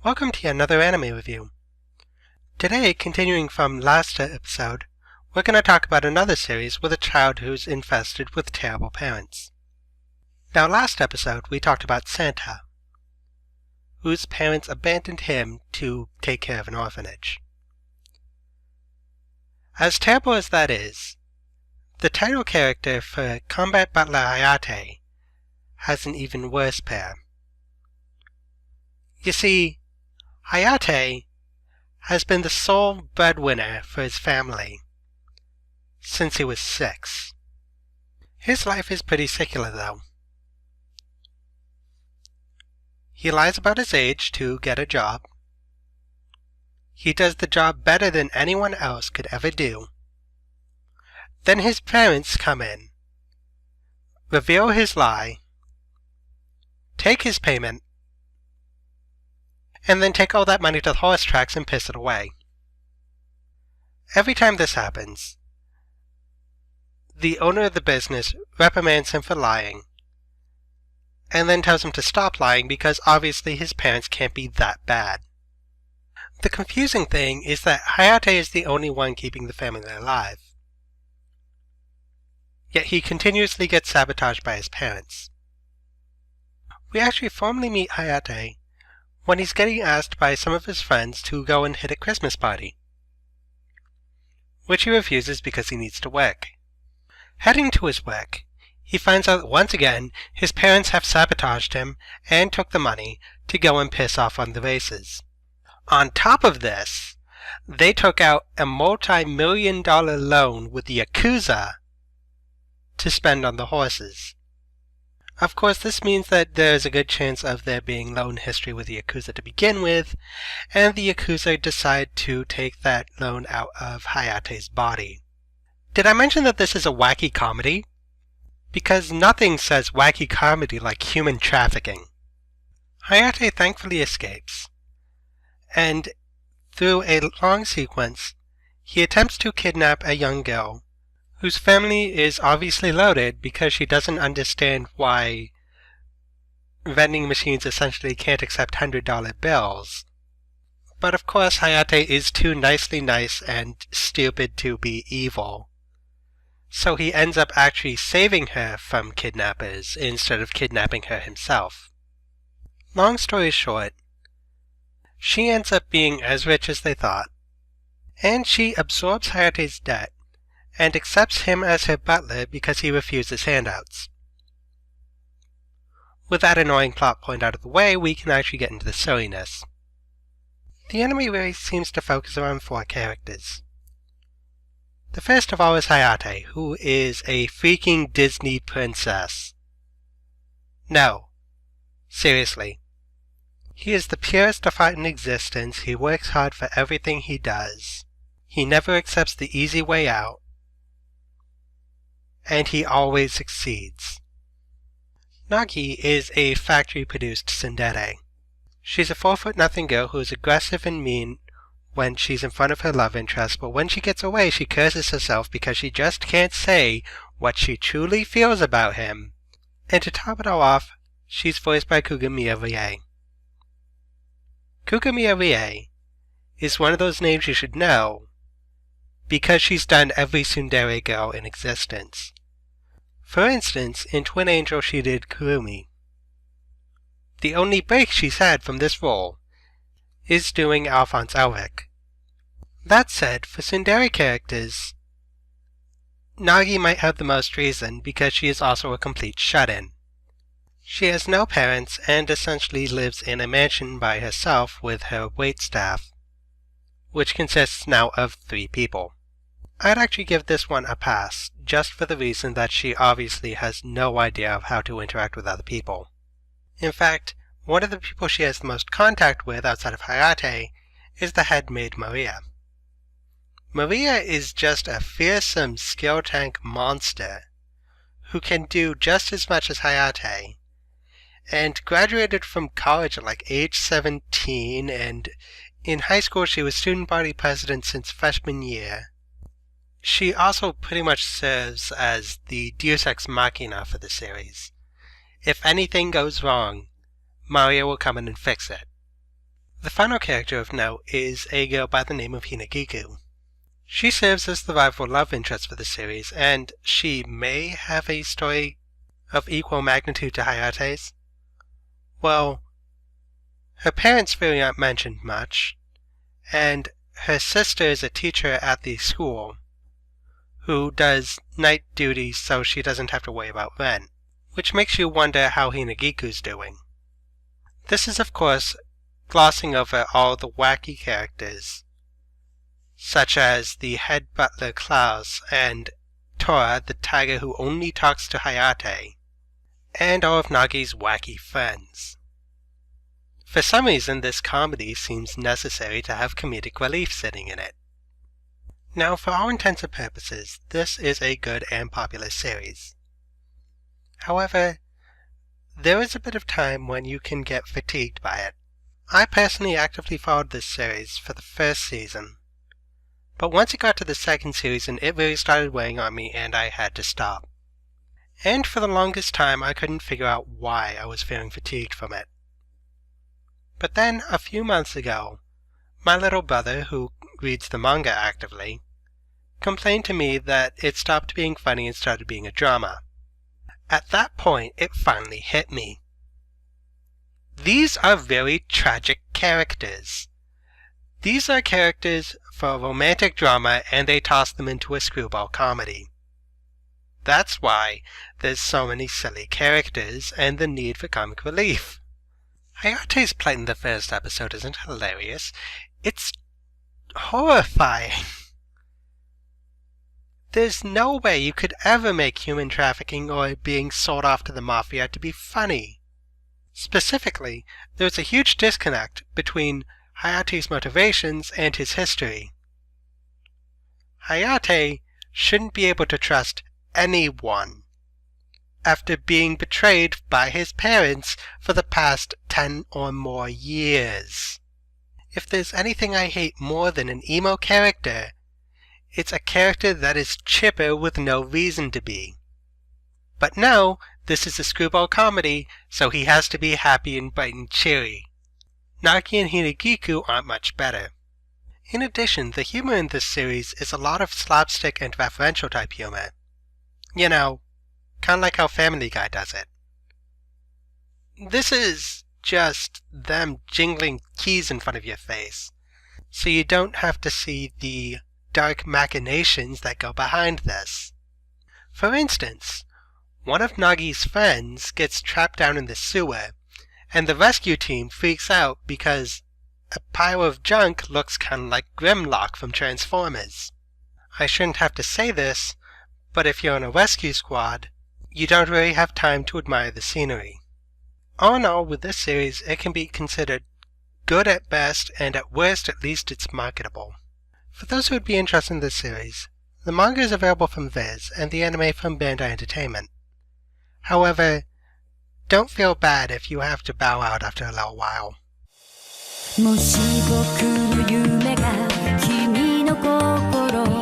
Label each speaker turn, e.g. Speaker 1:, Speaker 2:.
Speaker 1: Welcome to another anime review. Today, continuing from last episode, we're going to talk about another series with a child who's infested with terrible parents. Now last episode we talked about Santa, whose parents abandoned him to take care of an orphanage. As terrible as that is, the title character for Combat Butler Hayate has an even worse pair. You see, Hayate has been the sole breadwinner for his family since he was 6. His life is pretty secular, though. He lies about his age to get a job. He does the job better than anyone else could ever do. Then his parents come in, reveal his lie, take his payment, and then take all that money to the horse tracks and piss it away. Every time this happens, the owner of the business reprimands him for lying, and then tells him to stop lying because obviously his parents can't be that bad. The confusing thing is that Hayate is the only one keeping the family alive. Yet he continuously gets sabotaged by his parents. We actually formally meet Hayate when he's getting asked by some of his friends to go and hit a Christmas party, which he refuses because he needs to work. Heading to his work, he finds out that once again his parents have sabotaged him and took the money to go and piss off on the races. On top of this, they took out a multi-million-dollar loan with the Yakuza to spend on the horses. Of course, this means that there's a good chance of there being loan history with the Yakuza to begin with, and the Yakuza decide to take that loan out of Hayate's body. Did I mention that this is a wacky comedy? Because nothing says wacky comedy like human trafficking. Hayate thankfully escapes, and through a long sequence, he attempts to kidnap a young girl whose family is obviously loaded because she doesn't understand why vending machines essentially can't accept $100 bills. But of course Hayate is too nicely nice and stupid to be evil. So he ends up actually saving her from kidnappers instead of kidnapping her himself. Long story short, she ends up being as rich as they thought, and she absorbs Hayate's debt and accepts him as her butler because he refuses handouts. With that annoying plot point out of the way, we can actually get into the silliness. The anime really seems to focus around 4 characters. The first of all is Hayate, who is a freaking Disney princess. No, seriously. He is the purest of heart in existence. He works hard for everything he does. He never accepts the easy way out, and he always succeeds. Nagi is a factory-produced tsundere. She's a 4'0" girl who is aggressive and mean when she's in front of her love interest, but when she gets away she curses herself because she just can't say what she truly feels about him. And to top it all off, she's voiced by Kugamiya Rie. Kugamiya Rie is one of those names you should know because she's done every tsundere girl in existence. For instance, in Twin Angel she did Kurumi. The only break she's had from this role is doing Alphonse Elric. That said, for tsundere characters, Nagi might have the most reason because she is also a complete shut-in. She has no parents and essentially lives in a mansion by herself with her waitstaff, which consists now of 3 people. I'd actually give this one a pass, just for the reason that she obviously has no idea of how to interact with other people. In fact, one of the people she has the most contact with outside of Hayate is the head maid Maria. Maria is just a fearsome skill tank monster who can do just as much as Hayate, and graduated from college at like age 17, and in high school she was student body president since freshman year. She also pretty much serves as the deus ex machina for the series. If anything goes wrong, Maria will come in and fix it. The final character of note is a girl by the name of Hinagiku. She serves as the rival love interest for the series, and she may have a story of equal magnitude to Hayate's. Well, her parents really aren't mentioned much, and her sister is a teacher at the school who does night duty so she doesn't have to worry about rent, which makes you wonder how Hinagiku's doing. This is, of course, glossing over all the wacky characters, such as the head butler Klaus and Tora, the tiger who only talks to Hayate, and all of Nagi's wacky friends. For some reason, this comedy seems necessary to have comedic relief sitting in it. Now, for all intents and purposes, this is a good and popular series. However, there is a bit of time when you can get fatigued by it. I personally actively followed this series for the first season, but once it got to the second season, it really started weighing on me and I had to stop. And for the longest time, I couldn't figure out why I was feeling fatigued from it. But then, a few months ago, my little brother, who reads the manga actively, complained to me that it stopped being funny and started being a drama. At that point, it finally hit me. These are very tragic characters. These are characters for a romantic drama, and they toss them into a screwball comedy. That's why there's so many silly characters and the need for comic relief. Hayate's plight in the first episode isn't hilarious. It's horrifying. There's no way you could ever make human trafficking or being sold off to the mafia to be funny. Specifically, there's a huge disconnect between Hayate's motivations and his history. Hayate shouldn't be able to trust anyone after being betrayed by his parents for the past 10 or more years. If there's anything I hate more than an emo character, it's a character that is chipper with no reason to be. But no, this is a screwball comedy, so he has to be happy and bright and cheery. Nagi and Hinagiku aren't much better. In addition, the humor in this series is a lot of slapstick and referential type humor. You know, kind of like how Family Guy does it. This is just them jingling keys in front of your face, so you don't have to see the dark machinations that go behind this. For instance, one of Nagi's friends gets trapped down in the sewer, and the rescue team freaks out because a pile of junk looks kind of like Grimlock from Transformers. I shouldn't have to say this, but if you're in a rescue squad, you don't really have time to admire the scenery. All in all, with this series, it can be considered good at best, and at worst, at least it's marketable. For those who would be interested in this series, the manga is available from Viz, and the anime from Bandai Entertainment. However, don't feel bad if you have to bow out after a little while. もし僕の夢が君の心